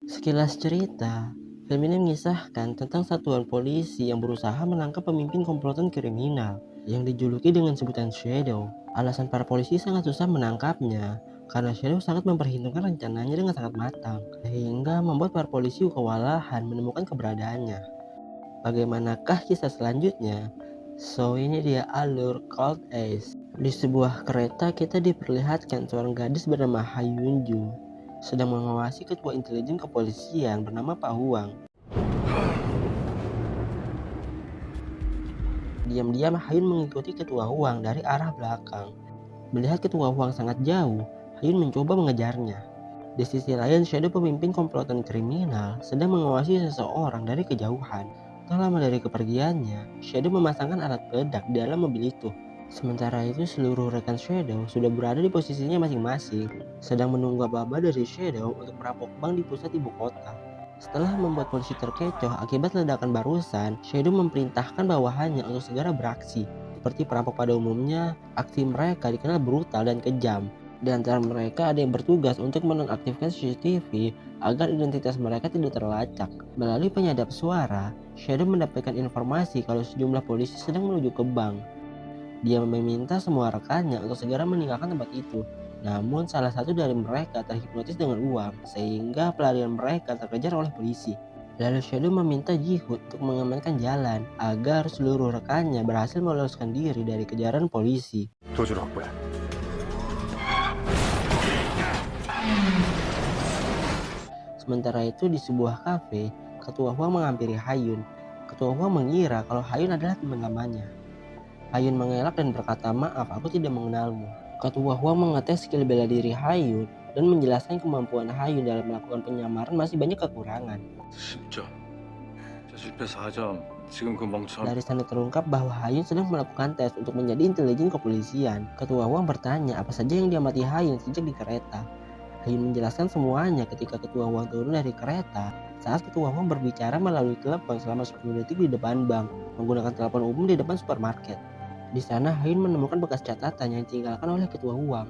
Sekilas cerita, film ini mengisahkan tentang satuan polisi yang berusaha menangkap pemimpin komplotan kriminal yang dijuluki dengan sebutan Shadow. Alasan para polisi sangat susah menangkapnya karena Shadow sangat memperhitungkan rencananya dengan sangat matang, sehingga membuat para polisi kewalahan menemukan keberadaannya. Bagaimanakah kisah selanjutnya? So, ini dia alur Cold Ace. Di sebuah kereta kita diperlihatkan seorang gadis bernama Hayunju sedang mengawasi ketua intelijen kepolisian bernama Pak Huang. Diam-diam Hayun mengikuti ketua Huang dari arah belakang. Melihat ketua Huang sangat jauh, Hayun mencoba mengejarnya. Di sisi lain, Shadow pemimpin komplotan kriminal sedang mengawasi seseorang dari kejauhan. Tak lama dari kepergiannya, Shadow memasangkan alat peledak di dalam mobil itu. Sementara itu, seluruh rekan Shadow sudah berada di posisinya masing-masing, sedang menunggu aba-aba dari Shadow untuk merampok bank di pusat ibu kota. Setelah membuat polisi terkecoh akibat ledakan barusan, Shadow memerintahkan bawahannya untuk segera beraksi. Seperti perampok pada umumnya, aksi mereka dikenal brutal dan kejam. Di antara mereka ada yang bertugas untuk menonaktifkan CCTV agar identitas mereka tidak terlacak. Melalui penyadap suara, Shadow mendapatkan informasi kalau sejumlah polisi sedang menuju ke bank. Dia meminta semua rekannya untuk segera meninggalkan tempat itu. Namun salah satu dari mereka terhipnotis dengan uang, sehingga pelarian mereka terkejar oleh polisi. Lalu Shadow meminta Jihud untuk mengamankan jalan agar seluruh rekannya berhasil meloloskan diri dari kejaran polisi. 도주를 확보해. Sementara itu di sebuah kafe, Ketua Huang menghampiri Hayun. Ketua Huang mengira kalau Hayun adalah teman-temannya. Hayun mengelak dan berkata, "Maaf, aku tidak mengenalmu." Ketua Huang mengetes skill bela diri Hayun dan menjelaskan kemampuan Hayun dalam melakukan penyamaran masih banyak kekurangan. 10점. 저 실패 4점. 지금 그 멍청. Dari sana terungkap bahwa Hayun sedang melakukan tes untuk menjadi intelijen kepolisian. Ketua Huang bertanya apa saja yang diamati Hayun sejak di kereta. Hayun menjelaskan semuanya ketika Ketua Huang turun dari kereta saat Ketua Huang berbicara melalui telepon selama 10 detik di depan bank menggunakan telepon umum di depan supermarket. Di sana Hayun menemukan bekas catatan yang ditinggalkan oleh Ketua Huang,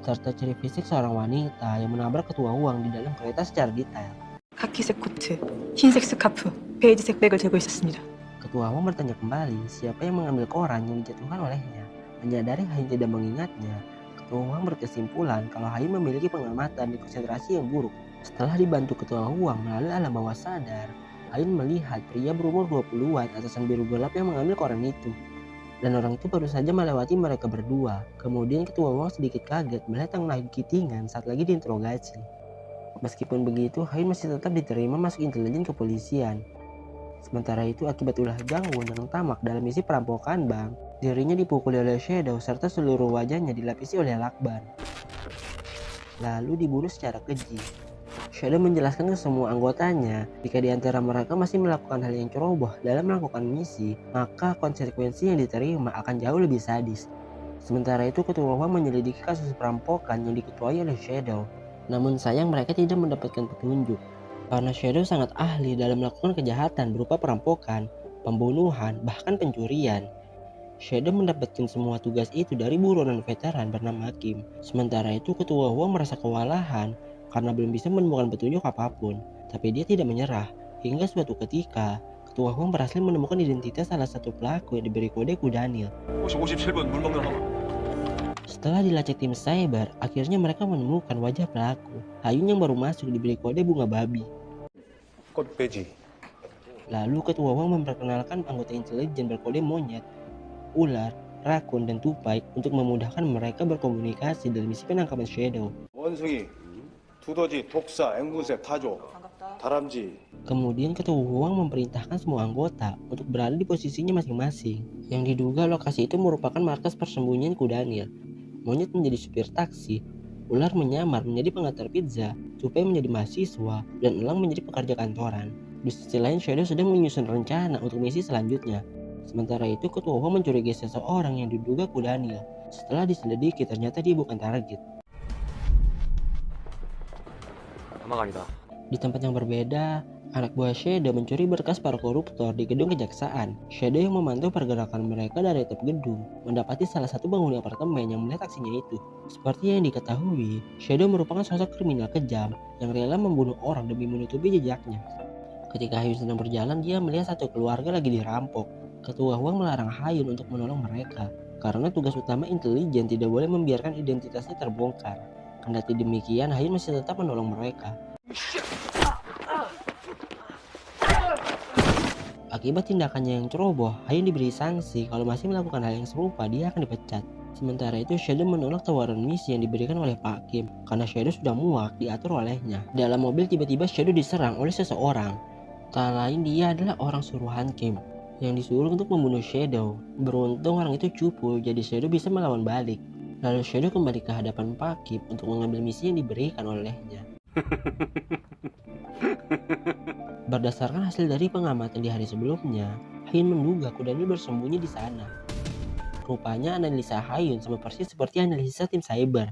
serta ciri fisik seorang wanita yang menabrak Ketua Huang di dalam kereta secara detail. 카키색 코트, 흰색 스카프, 베이지색 백을 들고 있었습니다. Ketua Huang bertanya kembali siapa yang mengambil koran yang dijatuhkan olehnya. Menyadari Hayun tidak mengingatnya, Ketua Huang berkesimpulan kalau Hayun memiliki pengamatan dan konsentrasi yang buruk. Setelah dibantu Ketua Huang melalui alam bawah sadar, Hayun melihat pria berumur 20-an atasan biru gelap yang mengambil koran itu. Dan orang itu baru saja melewati mereka berdua. Kemudian Ketua Huang sedikit kaget melihat Tang Nagitinan saat lagi diinterogasi. Meskipun begitu, Hayun masih tetap diterima masuk intelijen kepolisian. Sementara itu, akibat ulah Jangwon yang tamak dalam misi perampokan bank, dirinya dipukuli oleh Shadow serta seluruh wajahnya dilapisi oleh lakban. Lalu dibunuh secara keji. Shadow menjelaskan ke semua anggotanya, jika di antara mereka masih melakukan hal yang ceroboh dalam melakukan misi, maka konsekuensi yang diterima akan jauh lebih sadis. Sementara itu, Ketua Huang menyelidiki kasus perampokan yang diketuai oleh Shadow. Namun sayang mereka tidak mendapatkan petunjuk, karena Shadow sangat ahli dalam melakukan kejahatan berupa perampokan, pembunuhan, bahkan pencurian. Shadow mendapatkan semua tugas itu dari buronan veteran bernama Kim. Sementara itu Ketua Huang merasa kewalahan karena belum bisa menemukan petunjuk apapun. Tapi dia tidak menyerah, hingga suatu ketika Ketua Huang berhasil menemukan identitas salah satu pelaku yang diberi kode Kudanil. 혹시 57번 물 먹는 하마. Setelah dilacak tim cyber, akhirnya mereka menemukan wajah pelaku. Hayun yang baru masuk diberi kode bunga babi. 꽃배지. Lalu Ketua Huang memperkenalkan anggota intelijen berkode monyet, ular, rakun, dan tupai untuk memudahkan mereka berkomunikasi dalam misi penangkapan Shadow. 원숭이, 두더지, 독사, 앵무새, 타조, 다람쥐. Kemudian Ketua Huang memerintahkan semua anggota untuk berada di posisinya masing-masing. Yang diduga lokasi itu merupakan markas persembunyian Kudanil. Monyet menjadi supir taksi, ular menyamar menjadi pengantar pizza, tupai menjadi mahasiswa, dan elang menjadi pekerja kantoran. Di sisi lain, Shadow sedang menyusun rencana untuk misi selanjutnya. Sementara itu, Ketua Huang mencurigai seseorang yang diduga Kudanil. Setelah diselidiki, ternyata dia bukan target. 아마가 아니다. Di tempat yang berbeda, Anak buah Shadow mencuri berkas para koruptor di gedung kejaksaan. Shadow yang memantau pergerakan mereka dari atap gedung mendapati salah satu penghuni apartemen yang melihat aksinya itu. Seperti yang diketahui, Shadow merupakan sosok kriminal kejam yang rela membunuh orang demi menutupi jejaknya. Ketika Hayun sedang berjalan, dia melihat satu keluarga lagi dirampok. Ketua Huang melarang Hayun untuk menolong mereka karena tugas utama intelijen tidak boleh membiarkan identitasnya terbongkar. Kendati demikian, Hayun masih tetap menolong mereka. Akibat tindakannya yang ceroboh, Hayun diberi sanksi. Kalau masih melakukan hal yang serupa, dia akan dipecat. Sementara itu, Shadow menolak tawaran misi yang diberikan oleh Pak Kim karena Shadow sudah muak diatur olehnya. Dalam mobil, tiba-tiba Shadow diserang oleh seseorang. Tak lain, dia adalah orang suruhan Kim yang disuruh untuk membunuh Shadow. Beruntung orang itu cupu, jadi Shadow bisa melawan balik. Lalu Shadow kembali ke hadapan Pak Kim untuk mengambil misi yang diberikan olehnya. Berdasarkan hasil dari pengamatan di hari sebelumnya, Hayun menduga Kudanil bersembunyi di sana. Rupanya analisa Hayun sama persis seperti analisa tim cyber.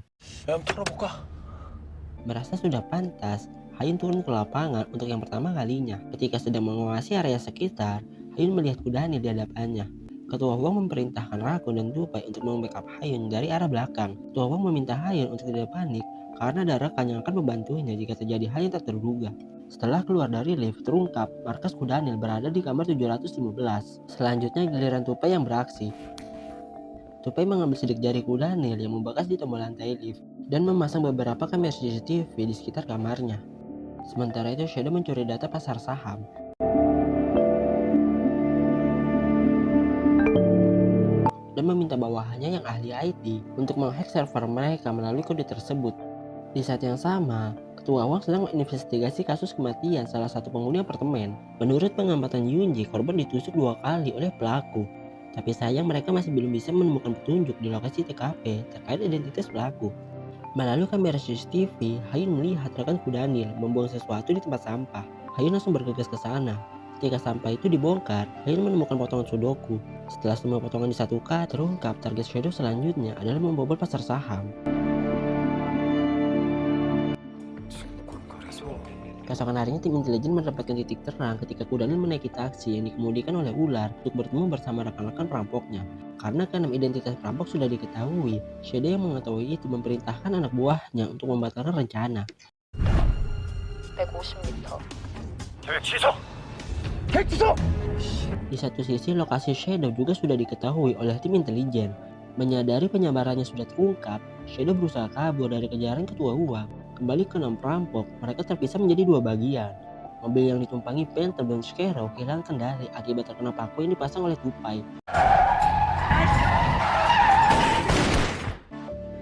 Merasa sudah pantas, Hayun turun ke lapangan untuk yang pertama kalinya. Ketika sedang mengawasi area sekitar, Hayun melihat Kudanil di hadapannya. Ketua Huang memerintahkan Rakun dan Tupai untuk membackup Hayun dari arah belakang. Ketua Huang meminta Hayun untuk tidak panik karena ada rekan yang akan membantunya jika terjadi hal yang tak terduga. Setelah keluar dari lift, terungkap markas Kudanil berada di kamar 715. Selanjutnya giliran Tupai yang beraksi. Tupai mengambil sidik jari Kudanil yang membekas di tombol lantai lift dan memasang beberapa kamera CCTV di sekitar kamarnya. Sementara itu, Shadow mencuri data pasar saham. Dan meminta bawahannya yang ahli IT untuk menghack server mereka melalui kode tersebut. Di saat yang sama, Ketua Wang sedang menginvestigasi kasus kematian salah satu penghuni apartemen. Menurut pengamatan Yunji, korban ditusuk 2 kali oleh pelaku. Tapi sayang mereka masih belum bisa menemukan petunjuk di lokasi TKP terkait identitas pelaku. Melalui kamera CCTV, Hayun melihat rekan Kudanil membuang sesuatu di tempat sampah. Hayun langsung bergegas ke sana. Ketika sampah itu dibongkar, Hayun menemukan potongan sudoku. Setelah semua potongan disatukan, terungkap target Shadow selanjutnya adalah membobol pasar saham. Keesokan harinya, tim intelijen mendapatkan titik terang ketika Kudanil menaiki taksi yang dikemudikan oleh ular untuk bertemu bersama rekan-rekan perampoknya. Karena keenam identitas perampok sudah diketahui, Shadow yang mengetahui itu memerintahkan anak buahnya untuk membatalkan rencana. 150m. Di satu sisi, lokasi Shadow juga sudah diketahui oleh tim intelijen. Menyadari penyebarannya sudah terungkap, Shadow berusaha kabur dari kejaran Ketua Huang. Kembali ke 6 perampok, mereka terpisah menjadi 2 bagian. Mobil yang ditumpangi Panther dan Scarecrow kehilangan kendali akibat terkena paku yang dipasang oleh Tupai.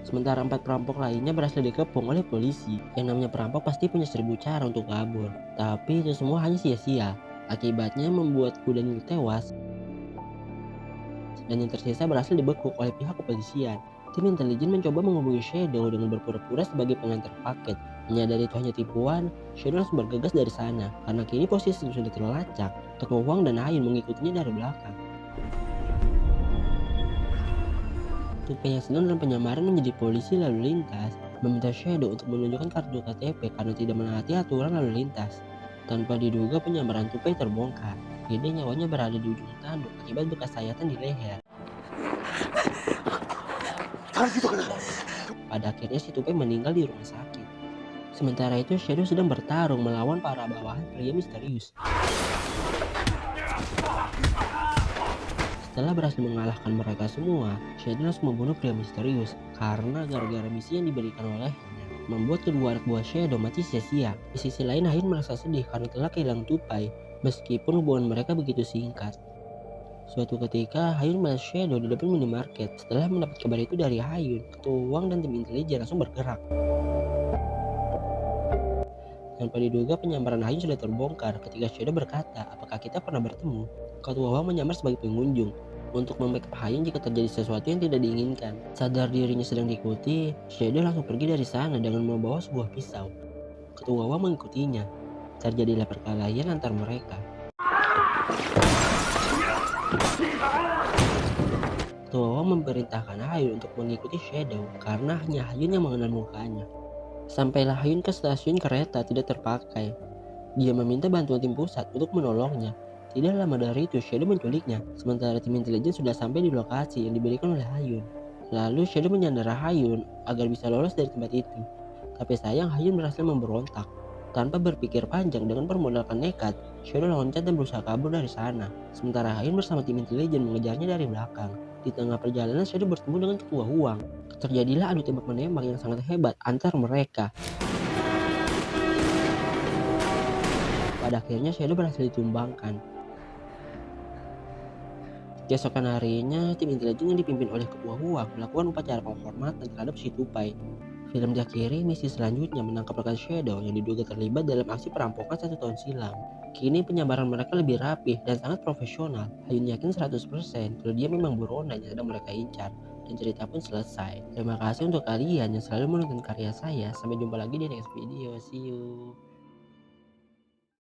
Sementara 4 perampok lainnya berhasil dikepung oleh polisi. Yang namanya perampok pasti punya 1000 cara untuk kabur, tapi itu semua hanya sia-sia. Akibatnya membuat Kudanil tewas, dan yang tersisa berhasil dibekuk oleh pihak kepolisian. Tim intelijen mencoba menghubungi Shadow dengan berpura-pura sebagai pengantar paket. Menyadari itu hanya tipuan, Shadow langsung bergegas dari sana karena kini posisi sudah terlacak. Ketua Huang dan Hayun mengikutinya dari belakang. Tupai yang sedang dalam penyamaran menjadi polisi lalu lintas meminta Shadow untuk menunjukkan kartu KTP karena tidak menaati aturan lalu lintas. Tanpa diduga, penyamaran Tupai terbongkar. Kini nyawanya berada di ujung tanduk akibat bekas sayatan di leher. Pada akhirnya si Tupai meninggal di rumah sakit. Sementara itu, Shadow sedang bertarung melawan para bawahan pria misterius. Setelah berhasil mengalahkan mereka semua, Shadow langsung membunuh pria misterius karena gara-gara misi yang diberikan olehnya membuat kedua anak buah Shadow mati sia-sia. Di sisi lain, Hayun merasa sedih karena telah kehilangan Tupai meskipun hubungan mereka begitu singkat. Suatu ketika, Hayun melihat Shadow di depan minimarket. Setelah mendapat kabar itu dari Hayun, Ketua Huang dan tim intelijen langsung bergerak. Tanpa diduga, penyamaran Hayun sudah terbongkar ketika Shadow berkata, "Apakah kita pernah bertemu?" Ketua Huang menyamar sebagai pengunjung untuk membackup Hayun jika terjadi sesuatu yang tidak diinginkan. Sadar dirinya sedang diikuti, Shadow langsung pergi dari sana dengan membawa sebuah pisau. Ketua Huang mengikutinya. Terjadilah perkelahian antar mereka. Ketua Huang memerintahkan Hayun untuk mengikuti Shadow karena hanya Hayun yang mengenal mukanya. Sampailah Hayun ke stasiun kereta tidak terpakai. Dia meminta bantuan tim pusat untuk menolongnya. Tidak lama dari itu, Shadow menculiknya, sementara tim intelijen sudah sampai di lokasi yang diberikan oleh Hayun. Lalu Shadow menyandera Hayun agar bisa lolos dari tempat itu. Tapi sayang Hayun berhasil memberontak. Tanpa berpikir panjang dengan permodalkan nekat, Shadow loncat dan berusaha kabur dari sana. Sementara Hayun bersama tim intelijen mengejarnya dari belakang. Di tengah perjalanan Shadow bertemu dengan ketua Huang. Terjadilah adu tembak menembak yang sangat hebat antar mereka. Pada akhirnya Shadow berhasil ditumbangkan. Keesokan harinya, tim intelijen yang dipimpin oleh ketua Huang melakukan upacara penghormatan terhadap si tupai. Film diakhiri misi selanjutnya menangkap rekan Shadow yang diduga terlibat dalam aksi perampokan 1 tahun silam. Kini penyamaran mereka lebih rapih dan sangat profesional. Hayun yakin 100% kalau dia memang buronan yang sedang mereka incar. Dan cerita pun selesai. Terima kasih untuk kalian yang selalu menonton karya saya. Sampai jumpa lagi di next video. See you.